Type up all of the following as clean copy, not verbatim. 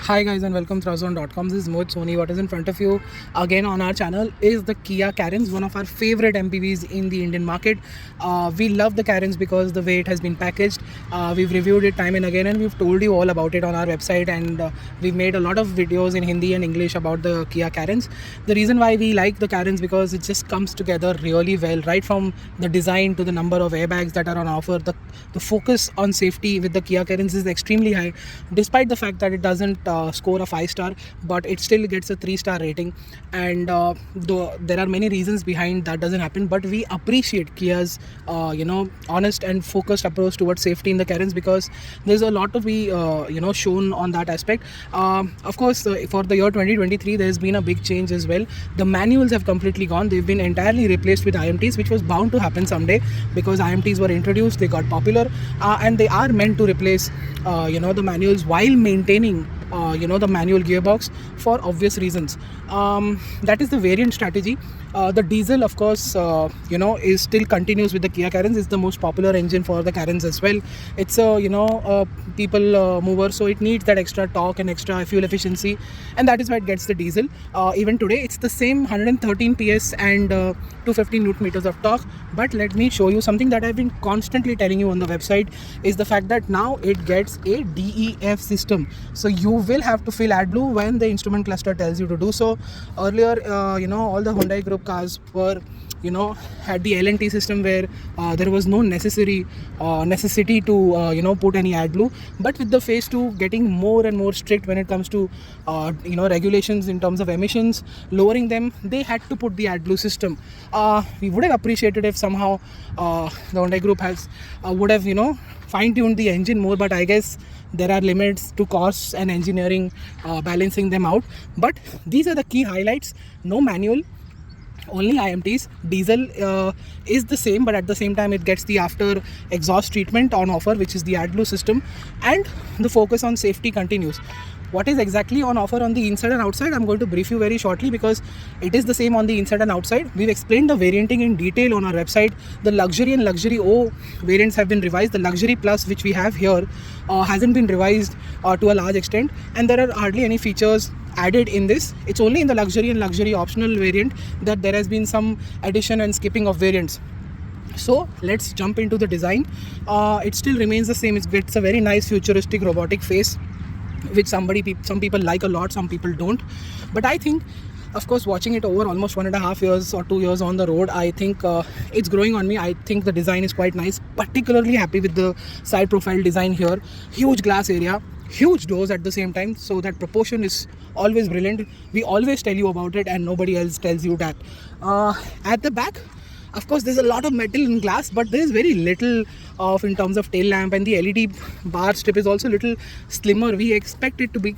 Hi guys and welcome to Razon.com. This is Mohit Soni. What is in front of you again on our channel is the Kia Carens, one of our favorite MPVs in the Indian market. We love the Carens because the way it has been packaged. We've reviewed it time and again and we've told you all about it on our website, and we've made a lot of videos in Hindi and English about the Kia Carens. The reason why we like the Carens because it just comes together really well, right from the design to the number of airbags that are on offer. The focus on safety with the Kia Carens is extremely high, despite the fact that it doesn't score a 5-star, but it still gets a 3-star rating. And there are many reasons behind that doesn't happen, but we appreciate Kia's honest and focused approach towards safety in the Carens, because there's a lot to be shown on that aspect. Of course, for the year 2023 there's been a big change as well. The manuals have completely gone. They've been entirely replaced with IMTs, which was bound to happen someday because IMTs were introduced, they got popular, and they are meant to replace the manuals while maintaining the manual gearbox for obvious reasons. That is the variant strategy. The diesel, of course, is still continues with the Kia Carens. It's the most popular engine for the Carens as well. It's a people mover, so it needs that extra torque and extra fuel efficiency, and that is why it gets the diesel. Even today it's the same 113 PS and 250 Newton meters of torque. But let me show you something that I've been constantly telling you on the website, is the fact that now it gets a DEF system. So you will have to fill AdBlue when the instrument cluster tells you to do so. Earlier all the Hyundai group cars were had the LNT system where there was no necessity to put any AdBlue. But with the phase 2 getting more and more strict when it comes to regulations in terms of emissions, lowering them, they had to put the AdBlue system. We would have appreciated if somehow the Hyundai group has would have fine-tuned the engine more, but I guess there are limits to costs and engineering balancing them out. But these are the key highlights. No manual, only IMTs. Diesel is the same, but at the same time it gets the after exhaust treatment on offer, which is the AdBlue system, and the focus on safety continues. What is exactly on offer on the inside and outside, I'm going to brief you very shortly, because it is the same on the inside and outside. We've explained the varianting in detail on our website. The luxury and luxury O variants have been revised. The luxury plus, which we have here, hasn't been revised to a large extent, and there are hardly any features added in this. It's only in the luxury and luxury optional variant that there has been some addition and skipping of variants. So let's jump into the design. It still remains the same. It gets a very nice futuristic robotic face, which some people like a lot, some people don't. But I think, of course, watching it over almost 1.5 years or 2 years on the road, I think it's growing on me. I think the design is quite nice. Particularly happy with the side profile design here. Huge glass area, huge doors at the same time, so that proportion is always brilliant. We always tell you about it and nobody else tells you that. At the back, of course, there's a lot of metal and glass, but there is very little of in terms of tail lamp, and the LED bar strip is also a little slimmer. We expect it to be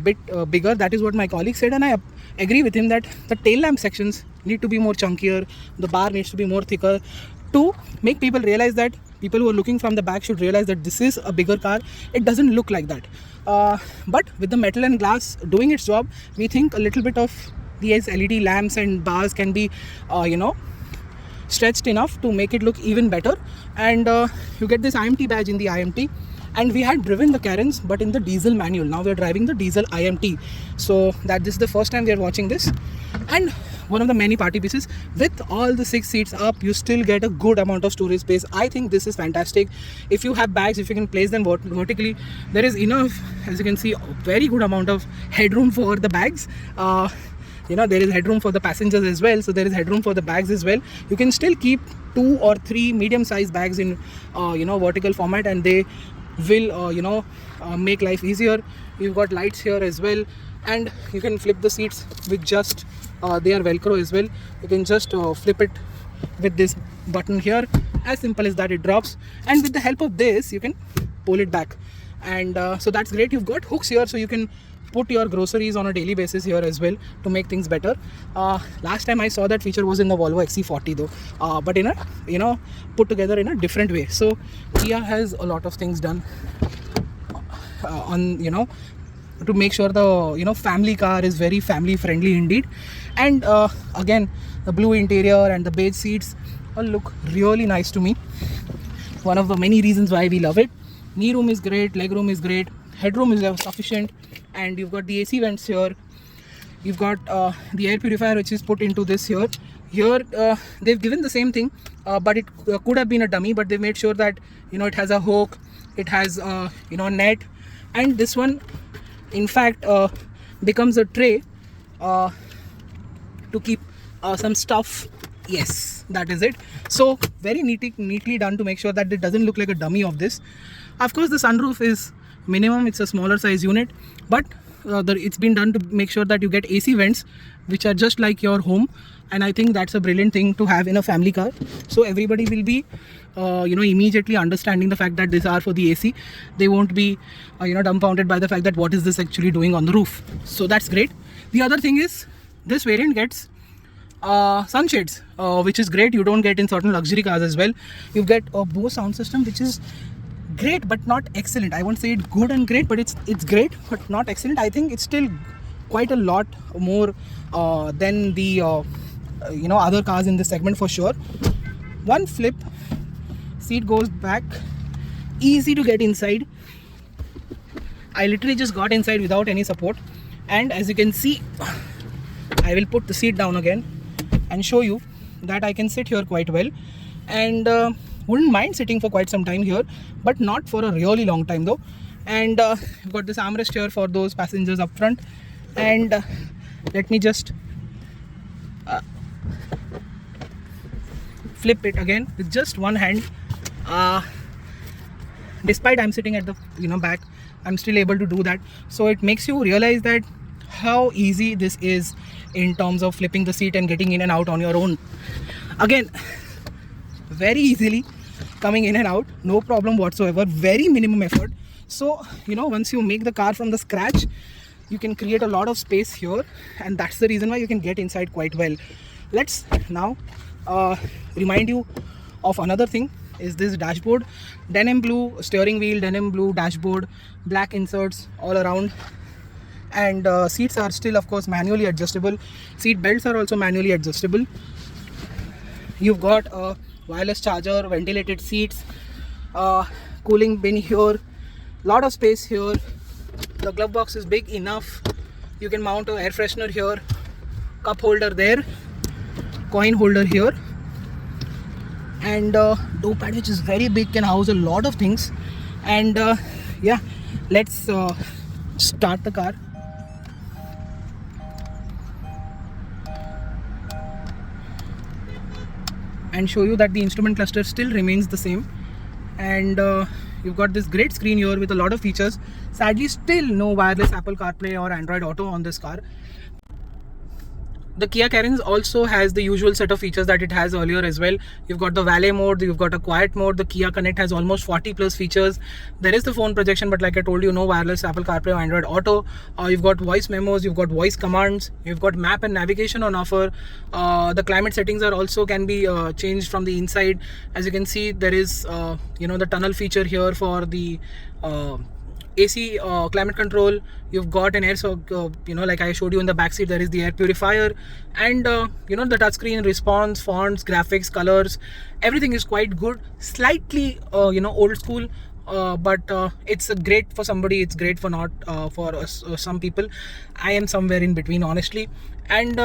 bit bigger. That is what my colleague said, and I agree with him that the tail lamp sections need to be more chunkier, the bar needs to be more thicker, to make people realize that people who are looking from the back should realize that this is a bigger car. It doesn't look like that, but with the metal and glass doing its job, we think a little bit of these LED lamps and bars can be stretched enough to make it look even better. And you get this IMT badge in the IMT. And we had driven the Carens, but in the diesel manual. Now we are driving the diesel IMT, so that this is the first time we are watching this. And one of the many party pieces, with all the 6 seats up, you still get a good amount of storage space. I think this is fantastic. If you have bags, if you can place them vertically, there is enough, as you can see, a very good amount of headroom for the bags. There is headroom for the passengers as well, so there is headroom for the bags as well. You can still keep 2 or 3 medium-sized bags in vertical format, and they will make life easier. You've got lights here as well, and you can flip the seats with just they are velcro as well. You can just flip it with this button here. As simple as that, it drops, and with the help of this you can pull it back, and so that's great. You've got hooks here, so you can put your groceries on a daily basis here as well to make things better. Last time I saw that feature was in the Volvo XC40 though, but in a put together in a different way. So Kia has a lot of things done on to make sure the family car is very family friendly indeed. And again, the blue interior and the beige seats all look really nice to me. One of the many reasons why we love it. Knee room is great, leg room is great, headroom is sufficient, and you've got the AC vents here. You've got the air purifier which is put into this here. Here they've given the same thing, but it could have been a dummy, but they made sure that it has a hook, it has net, and this one in fact becomes a tray to keep some stuff. Yes, that is it. So very neatly done to make sure that it doesn't look like a dummy of this. Of course, the sunroof is minimum, it's a smaller size unit, but it's been done to make sure that you get AC vents which are just like your home, and I think that's a brilliant thing to have in a family car. So everybody will be immediately understanding the fact that these are for the AC. They won't be dumbfounded by the fact that what is this actually doing on the roof. So that's great. The other thing is this variant gets sunshades, which is great. You don't get in certain luxury cars as well. You get a Bose sound system which is great but not excellent. I won't say it good and great, but it's great but not excellent. I think it's still quite a lot more than the other cars in this segment for sure. One flip, seat goes back, easy to get inside. I literally just got inside without any support, and as you can see, I will put the seat down again and show you that I can sit here quite well, and wouldn't mind sitting for quite some time here, but not for a really long time though. And you've got this armrest here for those passengers up front, and let me just flip it again with just one hand. Despite I'm sitting at the back, I'm still able to do that. So it makes you realize that how easy this is in terms of flipping the seat and getting in and out on your own. Again, very easily coming in and out, no problem whatsoever, very minimum effort. So once you make the car from the scratch, you can create a lot of space here, and that's the reason why you can get inside quite well. Let's now remind you of another thing, is this dashboard. Denim blue steering wheel, denim blue dashboard, black inserts all around, and seats are still of course manually adjustable. Seat belts are also manually adjustable. You've got a wireless charger, ventilated seats, cooling bin here, lot of space here. The glove box is big enough. You can mount an air freshener here, cup holder there, coin holder here, and door pad, which is very big, can house a lot of things. And yeah, let's start the car. And show you that the instrument cluster still remains the same, and you've got this great screen here with a lot of features. Sadly, still no wireless Apple CarPlay or Android Auto on this car. The Kia Carens also has the usual set of features that it has earlier as well. You've got the valet mode, you've got a quiet mode. The Kia Connect has almost 40 plus features. There is the phone projection, but like I told you, no wireless Apple CarPlay or Android Auto. You've got voice memos, you've got voice commands, you've got map and navigation on offer. The climate settings are also can be changed from the inside. As you can see, there is the tunnel feature here for the AC climate control. You've got an air, so like I showed you in the back seat, there is the air purifier, and the touchscreen response, fonts, graphics, colors, everything is quite good. Slightly old school, but it's great for somebody, it's great for not for us, some people. I am somewhere in between, honestly. And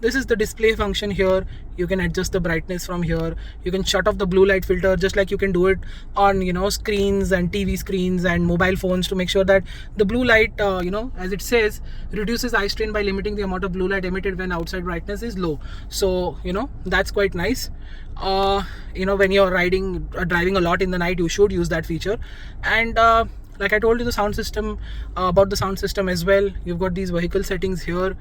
this is the display function here. You can adjust the brightness from here. You can shut off the blue light filter, just like you can do it on screens and TV screens and mobile phones, to make sure that the blue light as it says, reduces eye strain by limiting the amount of blue light emitted when outside brightness is low. So that's quite nice. When you're driving a lot in the night, you should use that feature. And like I told you, the sound system, about the sound system as well, you've got these vehicle settings here,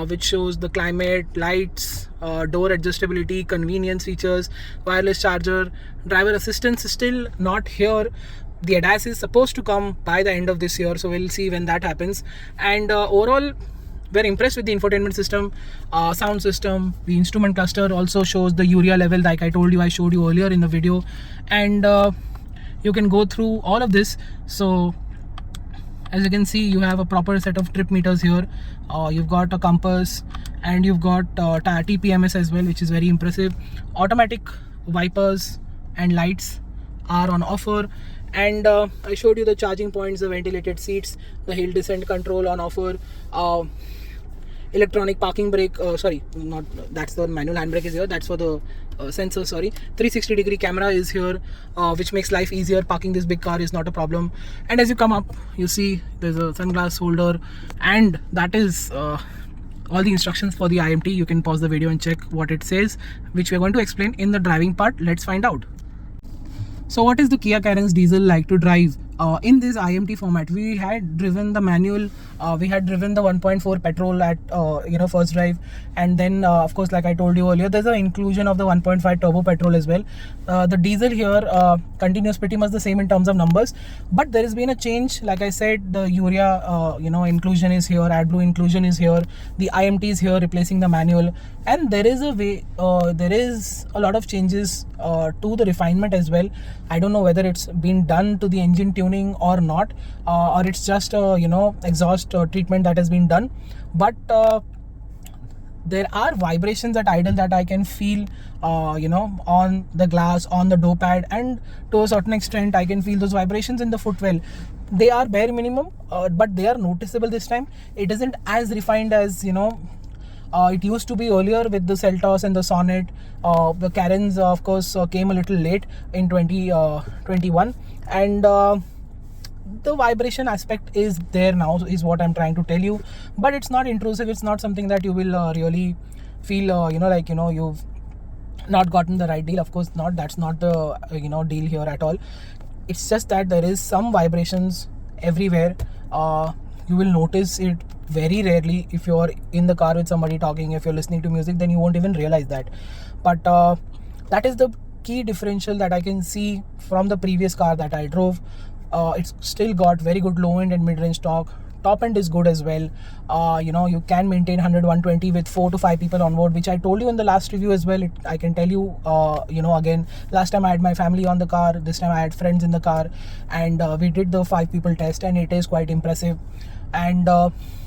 which shows the climate, lights, door adjustability, convenience features, wireless charger. Driver assistance is still not here. The ADAS is supposed to come by the end of this year, so we'll see when that happens. And overall, we're impressed with the infotainment system, sound system. The instrument cluster also shows the urea level, like I told you, I showed you earlier in the video. And you can go through all of this. So as you can see, you have a proper set of trip meters here. You've got a compass, and you've got TPMS as well, which is very impressive. Automatic wipers and lights are on offer. And I showed you the charging points, the ventilated seats, the hill descent control on offer, electronic parking brake, sorry, not that's the manual handbrake is here, that's for the sensor, sorry. 360-degree camera is here, which makes life easier. Parking this big car is not a problem. And as you come up, you see there's a sunglass holder, and that is all the instructions for the IMT. You can pause the video and check what it says, which we're going to explain in the driving part. Let's find out. So what is the Kia Carens diesel like to drive? In this IMT format, we had driven the manual, we had driven the 1.4 petrol at first drive, and then of course, like I told you earlier, there's an inclusion of the 1.5 turbo petrol as well. The diesel here continues pretty much the same in terms of numbers, but there has been a change. Like I said, the urea inclusion is here, AdBlue inclusion is here, the IMT is here replacing the manual, and there is a lot of changes to the refinement as well. I don't know whether it's been done to the engine tuning or not, or it's just exhaust treatment that has been done, but there are vibrations at idle that I can feel on the glass, on the door pad, and to a certain extent I can feel those vibrations in the footwell. They are bare minimum, but they are noticeable this time. It isn't as refined as it used to be earlier with the Seltos and the Sonnet. The Carens of course came a little late in 2021, and the vibration aspect is there now, is what I'm trying to tell you, but it's not intrusive. It's not something that you will really feel you've not gotten the right deal. Of course not, that's not the deal here at all. It's just that there is some vibrations everywhere. You will notice it very rarely. If you're in the car with somebody talking, if you're listening to music, then you won't even realize that. But that is the key differential that I can see from the previous car that I drove. It's still got very good low end and mid range torque. Top end is good as well. You can maintain 100-120 with 4 to 5 people on board, which I told you in the last review as well. I can tell you again, last time I had my family on the car, this time I had friends in the car, and we did the 5 people test, and it is quite impressive. And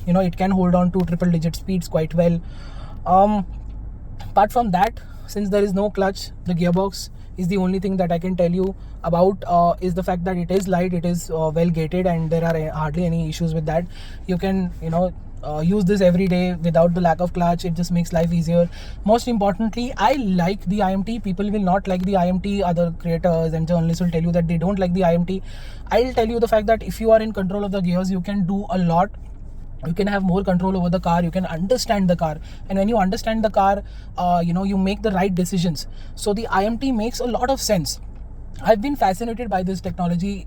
it can hold on to triple digit speeds quite well. Apart from that, since there is no clutch, the gearbox is the only thing that I can tell you about. Is the fact that it is light, it is well gated, and there are hardly any issues with that. You can use this every day without the lack of clutch. It just makes life easier. Most importantly, I like the IMT. People will not like the IMT. Other creators and journalists will tell you that they don't like the IMT. I'll tell you the fact that if you are in control of the gears, you can do a lot. You can have more control over the car. You can understand the car, and when you understand the car, you make the right decisions. So the IMT makes a lot of sense. I've been fascinated by this technology,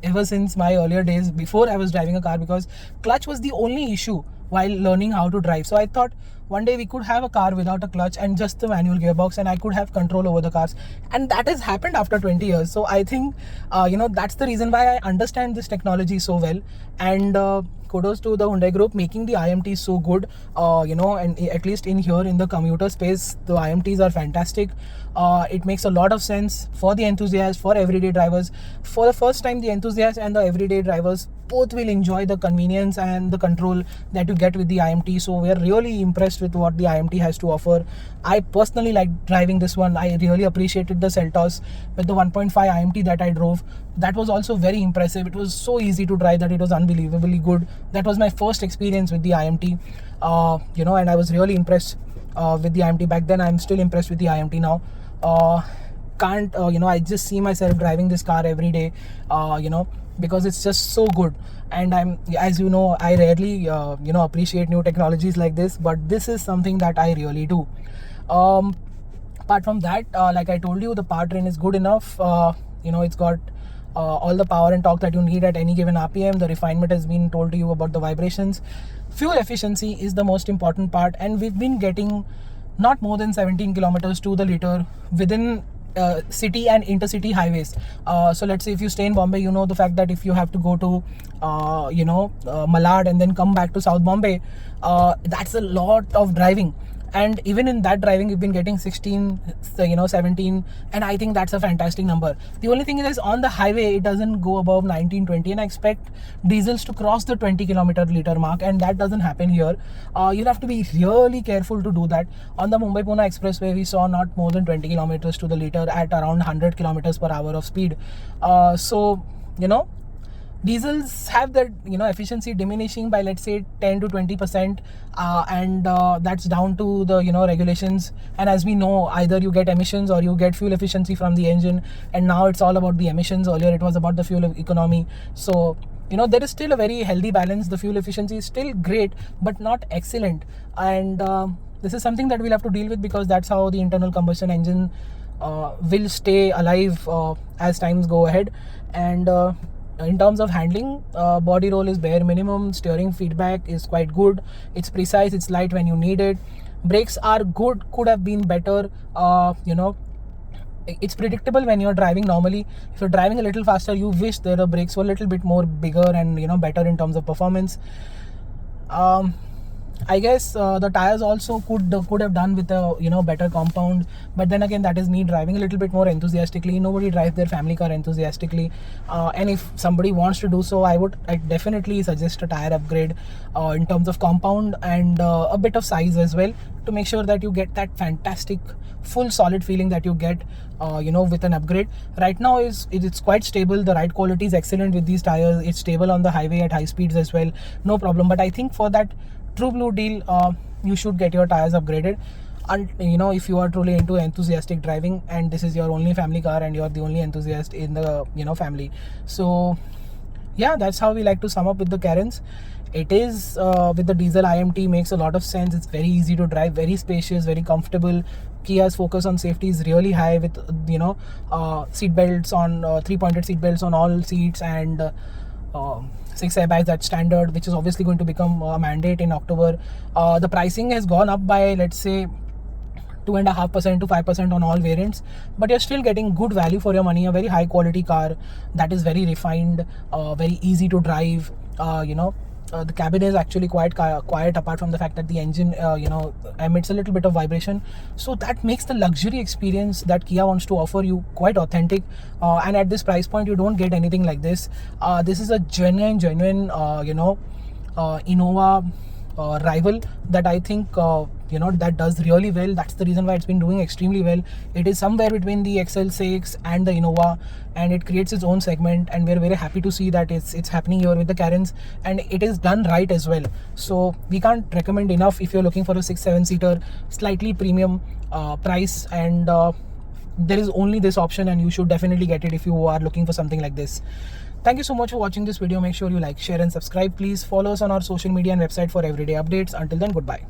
ever since my earlier days before I was driving a car, because clutch was the only issue while learning how to drive. So I thought one day we could have a car without a clutch and just the manual gearbox, and I could have control over the cars. And that has happened after 20 years. So I think, that's the reason why I understand this technology so well. And kudos to the Hyundai Group making the IMT so good, and at least in here in the commuter space, the IMTs are fantastic. It makes a lot of sense for the enthusiasts, for everyday drivers. For the first time, the enthusiasts and the everyday drivers both will enjoy the convenience and the control that you get with the IMT. So we are really impressed with what the IMT has to offer. I personally like driving this one. I really appreciated the Seltos with the 1.5 IMT that I drove. That was also very impressive. It was so easy to drive that it was unbelievably good. That was my first experience with the IMT, and I was really impressed with the IMT back then. I'm still impressed with the IMT now. I just see myself driving this car every day, because it's just so good. And as you know, I rarely appreciate new technologies like this, but this is something that I really do. Apart from that, like I told you, the powertrain is good enough. It's got all the power and torque that you need at any given RPM. The refinement has been told to you about the vibrations. Fuel efficiency is the most important part, and we've been getting not more than 17 kilometers to the liter within city and intercity highways. So let's say if you stay in Bombay, the fact that if you have to go to Malad and then come back to South Bombay, that's a lot of driving. and even in that driving we've been getting 16, 17, and I think that's a fantastic number. The only thing is on the highway it doesn't go above 19, 20, and I expect diesels to cross the 20 kilometer liter mark, and that doesn't happen here. You'll have to be really careful to do that. On the Mumbai-Pune expressway we saw not more than 20 kilometers to the liter at around 100 kilometers per hour of speed. So diesels have that efficiency diminishing by, let's say, 10 to 20%, and that's down to the regulations. And as we know, either you get emissions or you get fuel efficiency from the engine, and now it's all about the emissions. Earlier it was about the fuel economy. So there is still a very healthy balance. The fuel efficiency is still great but not excellent, and this is something that we'll have to deal with, because that's how the internal combustion engine will stay alive as times go ahead. And in terms of handling, body roll is bare minimum. Steering feedback is quite good. It's precise, it's light when you need it. Brakes are good, could have been better. It's predictable when you're driving normally. If you're driving a little faster, you wish the brakes were a little bit more bigger and better in terms of performance. I guess the tires also could have done with a better compound, but then again, that is me driving a little bit more enthusiastically. Nobody drives their family car enthusiastically, and if somebody wants to do so, I definitely suggest a tire upgrade in terms of compound and a bit of size as well, to make sure that you get that fantastic full solid feeling that you get with an upgrade. Right now it's quite stable. The ride quality is excellent with these tires. It's stable on the highway at high speeds as well, no problem. But I think for that true blue deal, you should get your tires upgraded. And if you are truly into enthusiastic driving, and this is your only family car and you're the only enthusiast in the family. So yeah, that's how we like to sum up with the Carens. It is with the diesel IMT, makes a lot of sense. It's very easy to drive, very spacious, very comfortable. Kia's focus on safety is really high, with seat belts on 3-pointed seat belts on all seats, and 6 airbags, that's standard, which is obviously going to become a mandate in October. The pricing has gone up by, let's say, 2.5% to 5% on all variants, but you're still getting good value for your money. A very high quality car that is very refined, very easy to drive. The cabin is actually quite quiet, apart from the fact that the engine emits a little bit of vibration. So that makes the luxury experience that Kia wants to offer you quite authentic, and at this price point you don't get anything like this. This is a genuine Innova rival that I think that does really well. That's the reason why it's been doing extremely well. It is somewhere between the XL6 and the Innova, and it creates its own segment, and we're very happy to see that it's happening here with the Carens, and it is done right as well. So we can't recommend enough if you're looking for a 6-7 seater, slightly premium price, and there is only this option, and you should definitely get it if you are looking for something like this. Thank you so much for watching this video. Make sure you like, share and subscribe. Please follow us on our social media and website for everyday updates. Until then, goodbye.